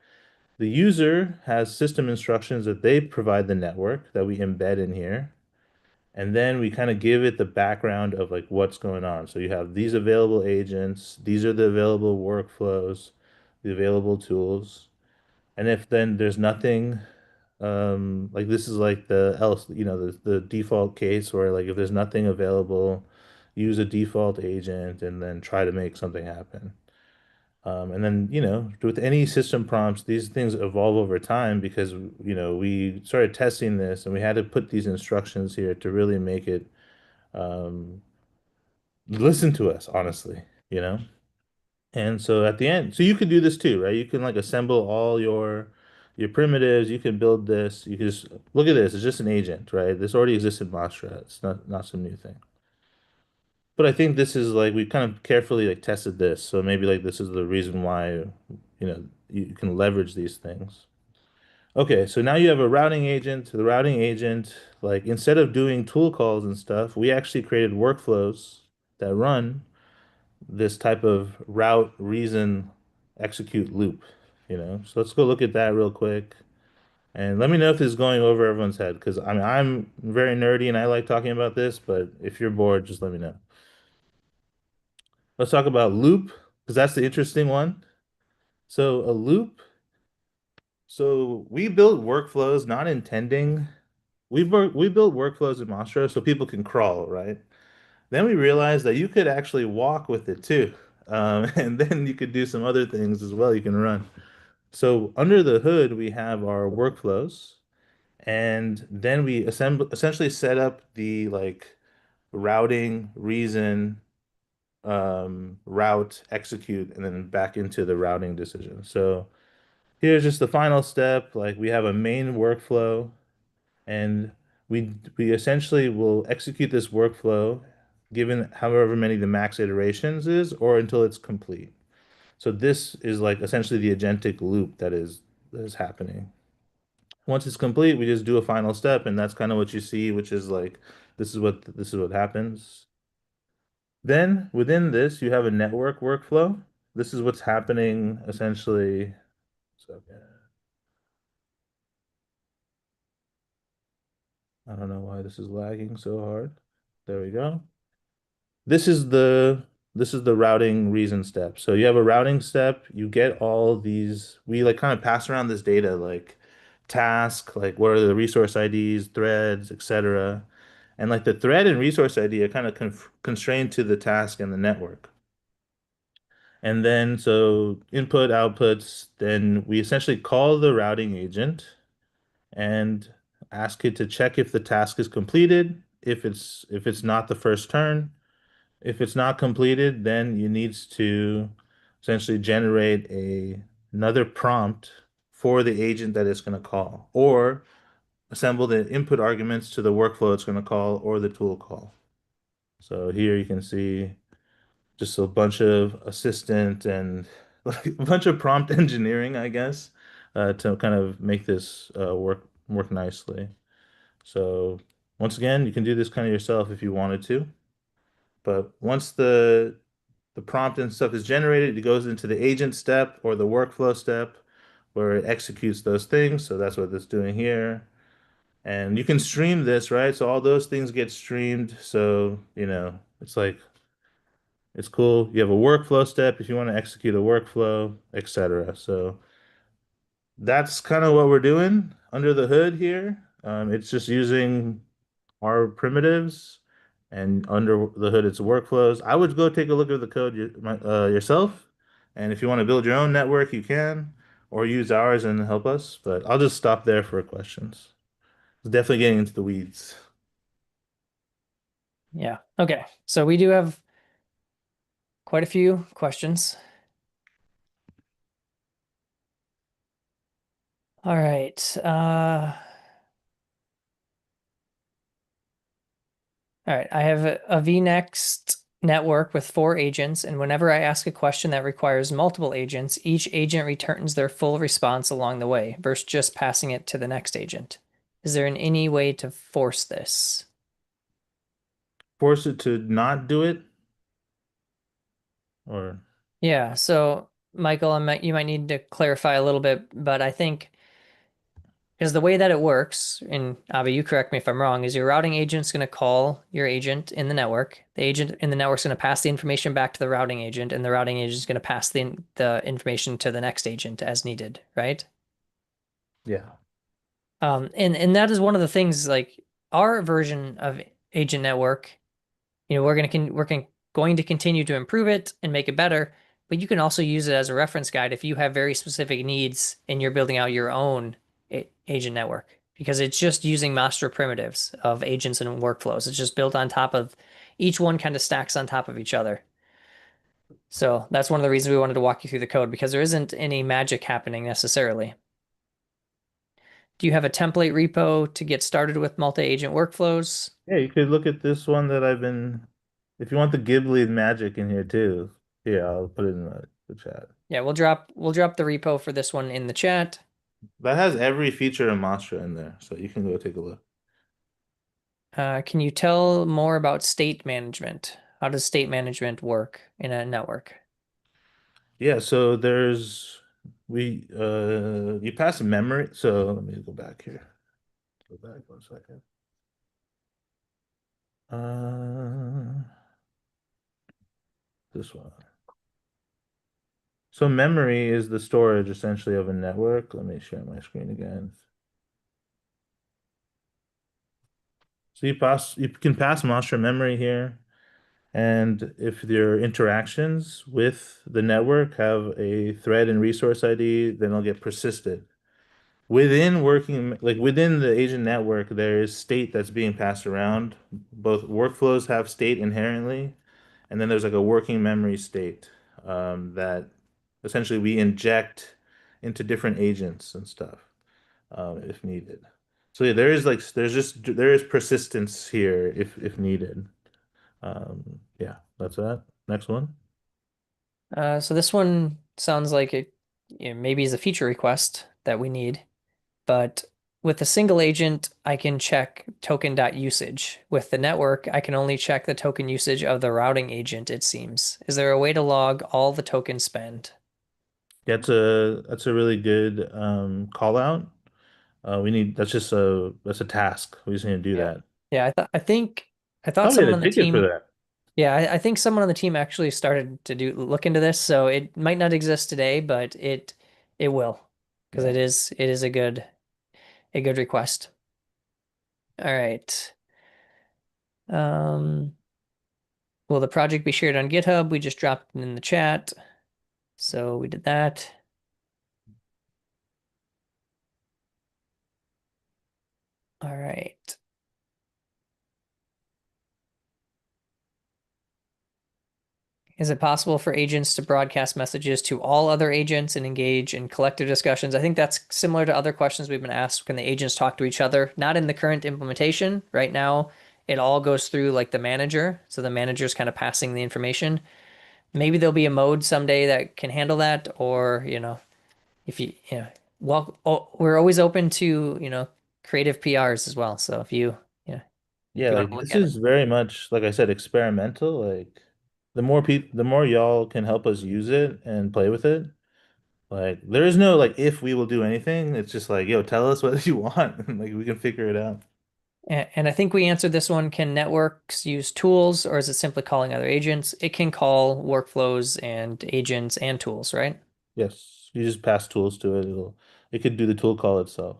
The user has system instructions that they provide the network that we embed in here. And then we kind of give it the background of like what's going on. So you have these available agents, these are the available workflows, the available tools. And if then there's nothing, like this is like the else, the default case where like if there's nothing available, use a default agent and then try to make something happen. And then, with any system prompts, these things evolve over time because, we started testing this and we had to put these instructions here to really make it listen to us, honestly, you know? And so at the end, so you could do this too, right? You can like assemble all your primitives, you can build this, you can just look at this, it's just an agent, right? This already exists in Mastra. It's not some new thing. But I think this is like we kind of carefully like tested this. So maybe like this is the reason why, you can leverage these things. Okay, so now you have a routing agent. The routing agent, like instead of doing tool calls and stuff, we actually created workflows that run this type of route, reason, execute loop, So let's go look at that real quick. And let me know if this is going over everyone's head, because I mean I'm very nerdy and I like talking about this, but if you're bored, just let me know. Let's talk about loop, because that's the interesting one. So a loop, so we built workflows not intending, we built workflows in Mastra so people can crawl, right? Then we realized that you could actually walk with it too. And then you could do some other things as well. You can run. So under the hood, we have our workflows, and then we essentially set up the like routing, reason, route, execute, and then back into the routing decision. So here's just the final step. Like we have a main workflow, and we essentially will execute this workflow given however many the max iterations is, or until it's complete. So this is like essentially the agentic loop that is happening. Once it's complete, we just do a final step, and that's kind of what you see, which is like this is what happens. Then within this, you have a network workflow. This is what's happening essentially. So yeah, I don't know why this is lagging so hard. There we go. This is the this is the routing reason step. So you have a routing step, you get all these, we like kind of pass around this data like task, like what are the resource IDs, threads, etc. And like the thread and resource ID are kind of constrained to the task and the network. And then so input outputs, then we essentially call the routing agent and ask it to check if the task is completed. If it's not the first turn, if it's not completed, then you needs to essentially generate another prompt for the agent that it's going to call, or assemble the input arguments to the workflow it's going to call or the tool call. So here you can see just a bunch of assistant and like a bunch of prompt engineering, I guess, to kind of make this work nicely. So once again, you can do this kind of yourself if you wanted to. But once the prompt and stuff is generated, it goes into the agent step or the workflow step where it executes those things. So that's what it's doing here. And you can stream this, right? So all those things get streamed. So, it's like it's cool. You have a workflow step if you want to execute a workflow, etc. So that's kind of what we're doing under the hood here. It's just using our primitives, and under the hood, it's workflows. I would go take a look at the code yourself, and if you want to build your own network, you can, or use ours and help us. But I'll just stop there for questions. It's definitely getting into the weeds. Yeah. Okay. So we do have quite a few questions. All right. All right. I have a vNext network with 4 agents, and whenever I ask a question that requires multiple agents, each agent returns their full response along the way versus just passing it to the next agent. Is there any way to force this? Force it to not do it, or Yeah. So, Michael, you might need to clarify a little bit, but I think because the way that it works, and Avi, you correct me if I'm wrong, is your routing agent's going to call your agent in the network. The agent in the network's going to pass the information back to the routing agent, and the routing agent is going to pass the information to the next agent as needed, right? yeah. And that is one of the things like our version of agent network, we're going to continue to improve it and make it better, but you can also use it as a reference guide if you have very specific needs and you're building out your own agent network because it's just using master primitives of agents and workflows. It's just built on top of each one kind of stacks on top of each other. So that's one of the reasons we wanted to walk you through the code because there isn't any magic happening necessarily. Do you have a template repo to get started with multi-agent workflows? Yeah, you could look at this one that if you want the Ghibli magic in here too. Yeah, I'll put it in the chat. Yeah, we'll drop the repo for this one in the chat. That has every feature in Mastra in there, so you can go take a look. Can you tell more about state management? How does state management work in a network? Yeah, so you pass a memory. So let me go back here. Go back 1 second. Uh, this one. So memory is the storage essentially of a network. Let me share my screen again. So you can pass master memory here. And if your interactions with the network have a thread and resource ID, then it'll get persisted. Within the agent network, there is state that's being passed around. Both workflows have state inherently, and then there's like a working memory state that essentially we inject into different agents and stuff if needed. So yeah, there is persistence here if needed. Yeah, that's that. Next one. So this one sounds like it, maybe is a feature request that we need, but with a single agent, I can check token.usage. With the network, I can only check the token usage of the routing agent, it seems. Is there a way to log all the token spend? That's a really good call out. We need that's a task. We just need to do Yeah. that. Yeah, I thought Probably someone had on a the ticket for team, that. yeah, I think someone on the team actually started to do look into this, so it might not exist today, but it will because Yeah. it is a good request. All right. Um, will the project be shared on GitHub? We just dropped it in the chat. So we did that. All right. Is it possible for agents to broadcast messages to all other agents and engage in collective discussions? I think that's similar to other questions we've been asked. Can the agents talk to each other? Not in the current implementation. Right now, it all goes through like the manager. So the manager's kind of passing the information. Maybe there'll be a mode someday that can handle that, or, if well, we're always open to, creative PRs as well. So if Yeah, you want to like look this at it. is very much, like I said, experimental. Like the more y'all can help us use it and play with it. Like there is no like if we will do anything. It's just like, yo, tell us what you want and like we can figure it out. And I think we answered this one. Can networks use tools or is it simply calling other agents? It can call workflows and agents and tools, right? Yes, you just pass tools to it. It could do the tool call itself.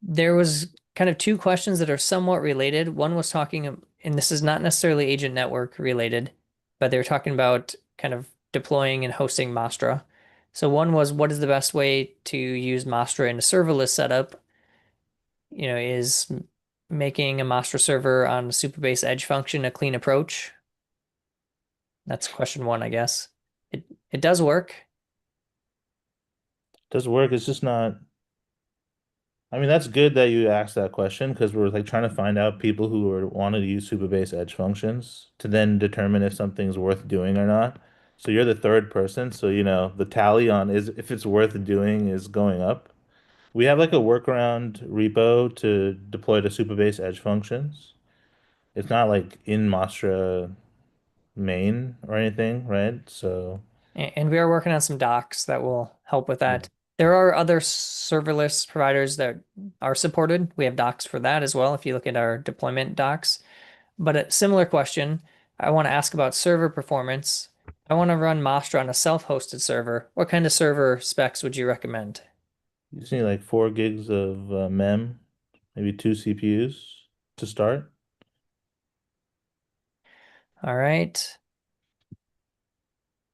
There was kind of two questions that are somewhat related. One was talking, and this is not necessarily agent network related, but they were talking about kind of deploying and hosting Mastra. So one was, what is the best way to use Mastra in a serverless setup? Is making a Mastra server on a Supabase Edge function a clean approach? That's question one, I guess. It does work. Does work. It's just not. I mean, that's good that you asked that question because we're like trying to find out people who are wanting to use Supabase Edge functions to then determine if something's worth doing or not. So you're the third person, so the tally on is if it's worth doing is going up. We have like a workaround repo to deploy to Supabase Edge functions. It's not like in Mastra main or anything, right? So And we are working on some docs that will help with yeah. that. There are other serverless providers that are supported. We have docs for that as well if you look at our deployment docs. But a similar question, I want to ask about server performance. I want to run Mastra on a self-hosted server. What kind of server specs would you recommend? You just need like 4 gigs of mem, maybe two CPUs to start. All right.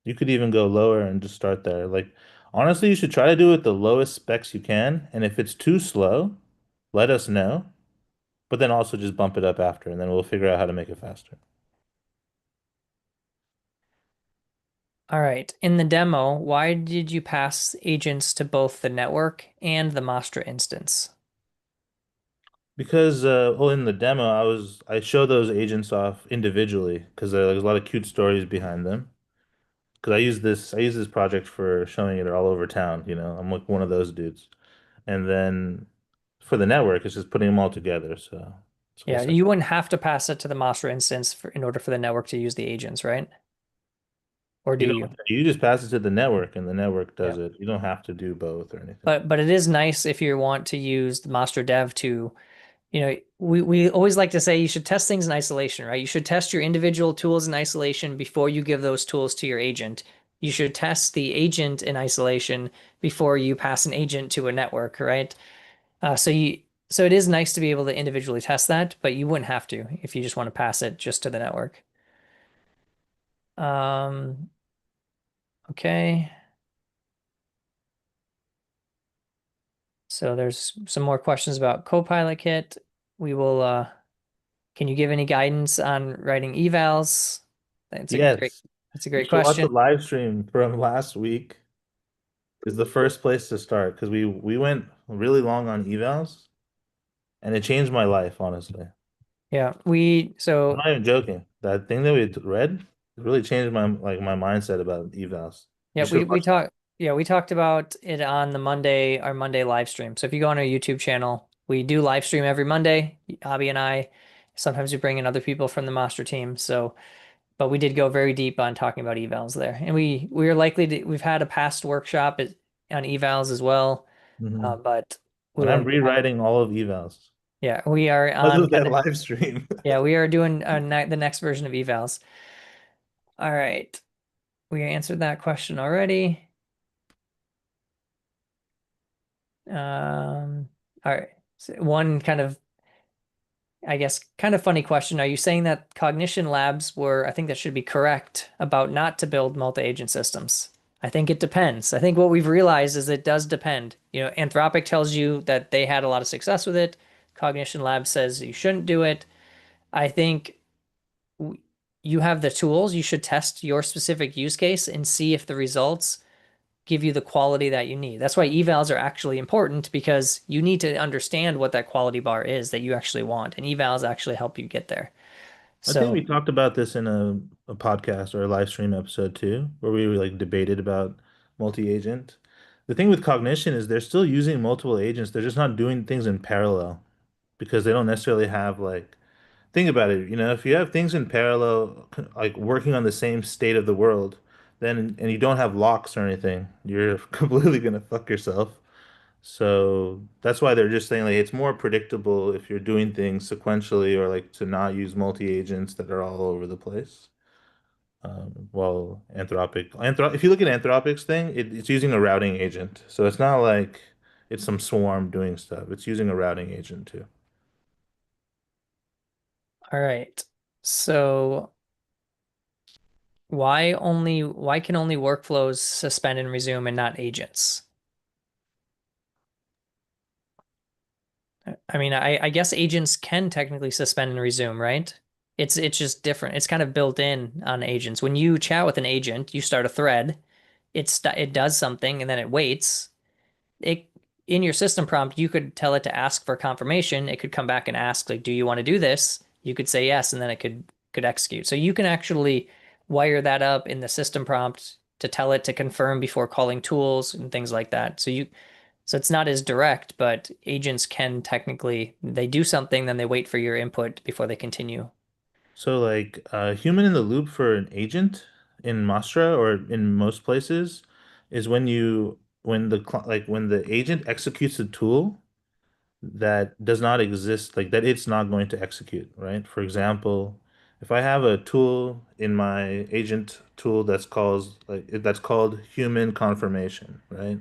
You could even go lower and just start there. Like, honestly, you should try to do it the lowest specs you can. And if it's too slow, let us know. But then also just bump it up after, and then we'll figure out how to make it faster. All right. In the demo, why did you pass agents to both the network and the Mastra instance? Because, well, in the demo, I show those agents off individually because there's a lot of cute stories behind them. Because I use this project for showing it all over town. I'm like one of those dudes. And then for the network, it's just putting them all together. So that's what I Yeah, said. you wouldn't have to pass it to the Mastra instance in order for the network to use the agents, right? Or do You you? don't, you just pass it to the network and the network Yeah. does it. You don't have to do both or anything. But it is nice if you want to use the Mastra dev to, we always like to say you should test things in isolation, right? You should test your individual tools in isolation before you give those tools to your agent. You should test the agent in isolation before you pass an agent to a network, right? So it is nice to be able to individually test that, but you wouldn't have to if you just want to pass it just to the network. Um, okay. So there's some more questions about Copilot Kit. We will can you give any guidance on writing evals? That's a great Yes. that's a You great should watch question. the live stream from last week is the first place to start because we went really long on evals and it changed my life, honestly. Yeah, I'm not even joking. That thing that we read really changed my mindset about evals. yeah, You should we watch that. talked yeah, we talked about it on the Monday, our Monday live stream. So if you go on our YouTube channel, we do live stream every Monday, Abby and I. Sometimes we bring in other people from the master team. So but we did go very deep on talking about evals there. And we are likely to we've had a past workshop on evals as well. Hmm. But we And I'm will have rewriting all of evals yeah, we are because on of kind that of live stream. yeah, we are doing the next version of evals. All right. We answered that question already. All right. So one kind of I guess, kind of funny question. Are you saying that cognition labs were, I think that should be correct, about not to build multi-agent systems? I think it depends. I think what we've realized is it does depend. Anthropic tells you that they had a lot of success with it. Cognition Lab says you shouldn't do it. I think you have the tools. You should test your specific use case and see if the results give you the quality that you need. That's why evals are actually important because you need to understand what that quality bar is that you actually want, and evals actually help you get there. I think So, we talked about this in a podcast or a live stream episode too, where we like debated about multi-agent. The thing with cognition is they're still using multiple agents. They're just not doing things in parallel because they don't necessarily have like think about it, if you have things in parallel like working on the same state of the world, then and you don't have locks or anything, you're completely gonna fuck yourself. So that's why they're just saying like it's more predictable if you're doing things sequentially or like to not use multi-agents that are all over the place. Well, if you look at Anthropic's thing, it's using a routing agent. So it's not like it's some swarm doing stuff. It's using a routing agent too. all right. So, why can only workflows suspend and resume and not agents? I mean, I guess agents can technically suspend and resume, right? It's just different. It's kind of built in on agents. When you chat with an agent, you start a thread, it does something and then it waits. It In your system prompt, you could tell it to ask for confirmation. It could come back and ask, like, do you want to do this? You could say yes, and then it could execute. So you can actually wire that up in the system prompt to tell it to confirm before calling tools and things like that. So it's not as direct, but agents can technically they do something, then they wait for your input before they continue. So like human in the loop for an agent in Mastra or in most places is when the agent executes a tool that does not exist, like that it's not going to execute, right? For example, if I have a tool in my agent tool that's called human confirmation, right?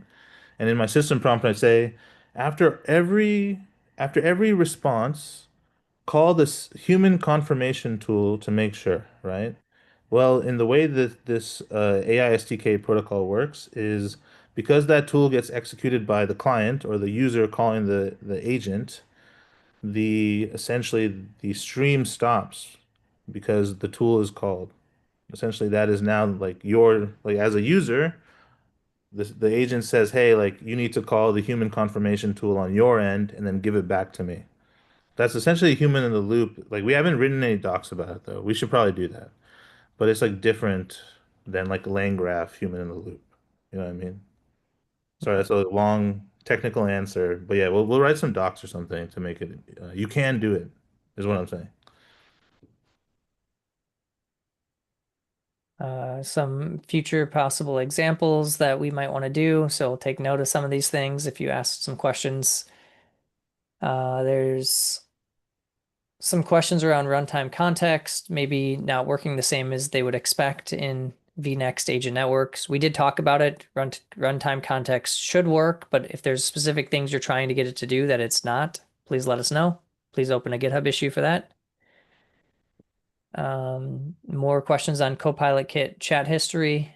And in my system prompt I say after every after every response call this human confirmation tool to make sure, right? Well, in the way that this AI SDK protocol works is because that tool gets executed by the client or the user calling the agent, the essentially the stream stops because the tool is called. Essentially, that is now like your like as a user, the agent says, "Hey, like you need to call the human confirmation tool on your end and then give it back to me." That's essentially human in the loop. Like we haven't written any docs about it though. We should probably do that. But it's like different than like Langgraph human in the loop. You know what I mean? Sorry, that's a long technical answer. But yeah, we'll write some docs or something to make it. You can do it, is what I'm saying. Some future possible examples that we might want to do. So we'll take note of some of these things if you ask some questions. There's some questions around runtime context, maybe not working the same as they would expect in vNext agent networks. We did talk about it. Runtime context should work, but if there's specific things you're trying to get it to do that it's not, please let us know. Please open a GitHub issue for that. More questions on Copilot Kit chat history.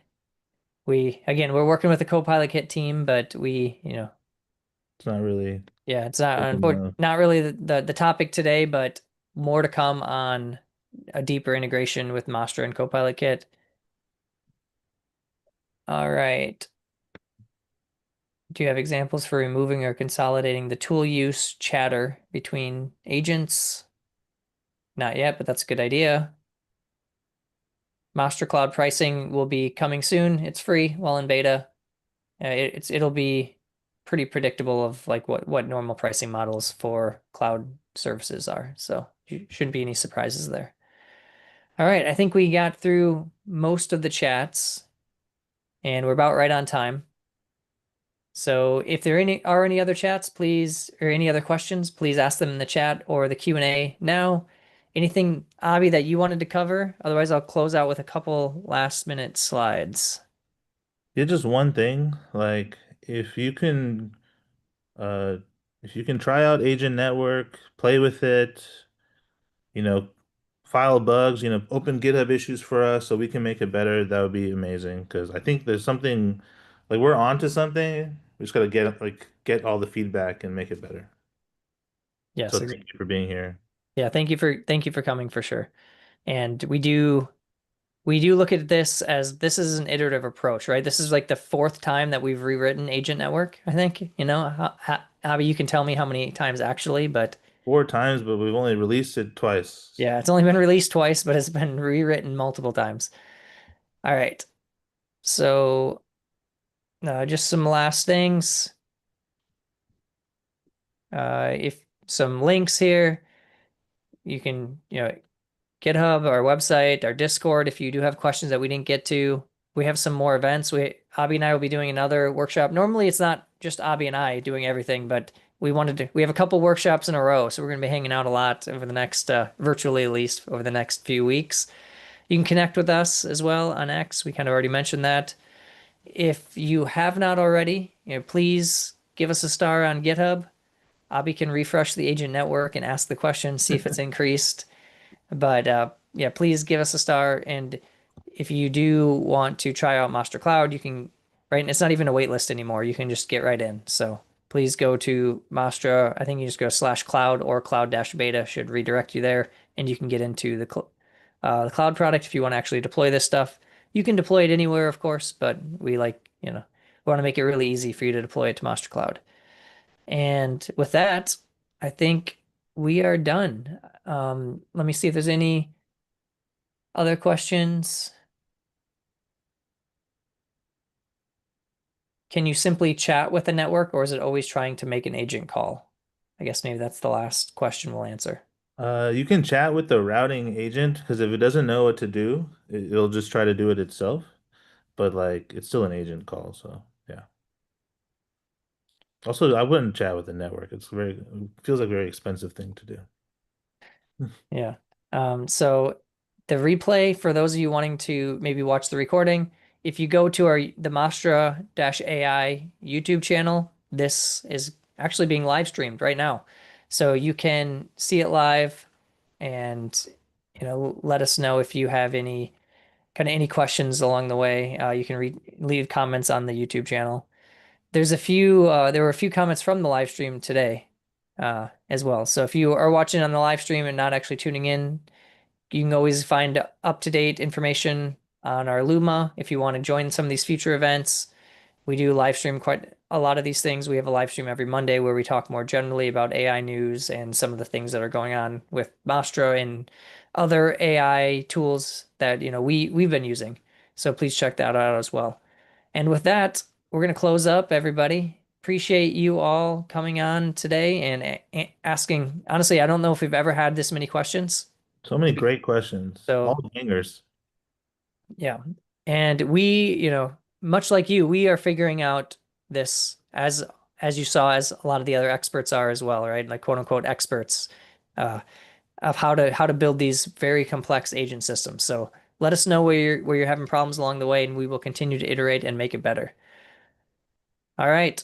We're working with the Copilot Kit team, but It's not really yeah, it's not taking the. not really the topic today, but more to come on a deeper integration with Mastra and Copilot Kit. All right. Do you have examples for removing or consolidating the tool use chatter between agents? Not yet, but that's a good idea. Master Cloud pricing will be coming soon. It's free while in beta. It'll be pretty predictable of like what normal pricing models for cloud services are. So shouldn't be any surprises there. All right, I think we got through most of the chats and we're about right on time. So if there are any other chats, please, or any other questions, please ask them in the chat or the Q&A now. Anything, Avi, that you wanted to cover? Otherwise, I'll close out with a couple last minute slides. Yeah, just one thing. Like uh if you can try out Agent Network, play with it. you know, file bugs, open GitHub issues for us so we can make it better. That would be amazing because I think there's something like we're onto something. We just gotta get all the feedback and make it better. So Yes, thank you for being here. yeah, thank you for coming for sure. And we do look at this as this is an iterative approach, right? This is like the fourth time that we've rewritten Agent Network, I think. Abby, you can tell me how many times actually, but 4 times, but we've only released it twice. yeah, it's only been released twice, but it's been rewritten multiple times. All right. So, just some last things. If some links here, you can, GitHub, our website, our Discord. If you do have questions that we didn't get to, we have some more events. Abby and I will be doing another workshop. Normally, it's not just Abby and I doing everything, but we have a couple workshops in a row, so we're going to be hanging out a lot over the next, virtually at least, over the next few weeks. You can connect with us as well on X. We kind of already mentioned that. If you have not already, please give us a star on GitHub. Abby can refresh the agent network and ask the question, see if it's increased. But yeah, please give us a star. And if you do want to try out Master Cloud, you can, right? And it's not even a wait list anymore. You can just get right in. So please go to Mastra. I think you just go /cloud or cloud-beta should redirect you there. And you can get into the cloud product if you want to actually deploy this stuff. You can deploy it anywhere, of course, but we want to make it really easy for you to deploy it to Master Cloud. And with that, I think we are done. Let me see if there's any other questions. Can you simply chat with the network, or is it always trying to make an agent call? I guess maybe that's the last question we'll answer. You can chat with the routing agent because if it doesn't know what to do, it'll just try to do it itself. But like, it's still an agent call, so yeah. Also, I wouldn't chat with the network. It feels like a very expensive thing to do. Yeah. So the replay for those of you wanting to maybe watch the recording, if you go to the Mastra-AI YouTube channel, this is actually being live streamed right now. So you can see it live and let us know if you have any questions along the way. You can leave comments on the YouTube channel. There were a few comments from the live stream today, as well. So if you are watching on the live stream and not actually tuning in, you can always find up-to-date information on our Luma if you want to join some of these future events. We do live stream quite a lot of these things. We have a live stream every Monday where we talk more generally about AI news and some of the things that are going on with Mastra and other AI tools that we've been using. So please check that out as well. And with that, we're going to close up, everybody. Appreciate you all coming on today and asking. Honestly, I don't know if we've ever had this many questions. So many great questions, all So bangers. yeah. And much like you, we are figuring out this as you saw, as a lot of the other experts are as well, right? Like quote unquote experts uh, of how to build these very complex agent systems. So let us know where you're having problems along the way, and we will continue to iterate and make it better. All right.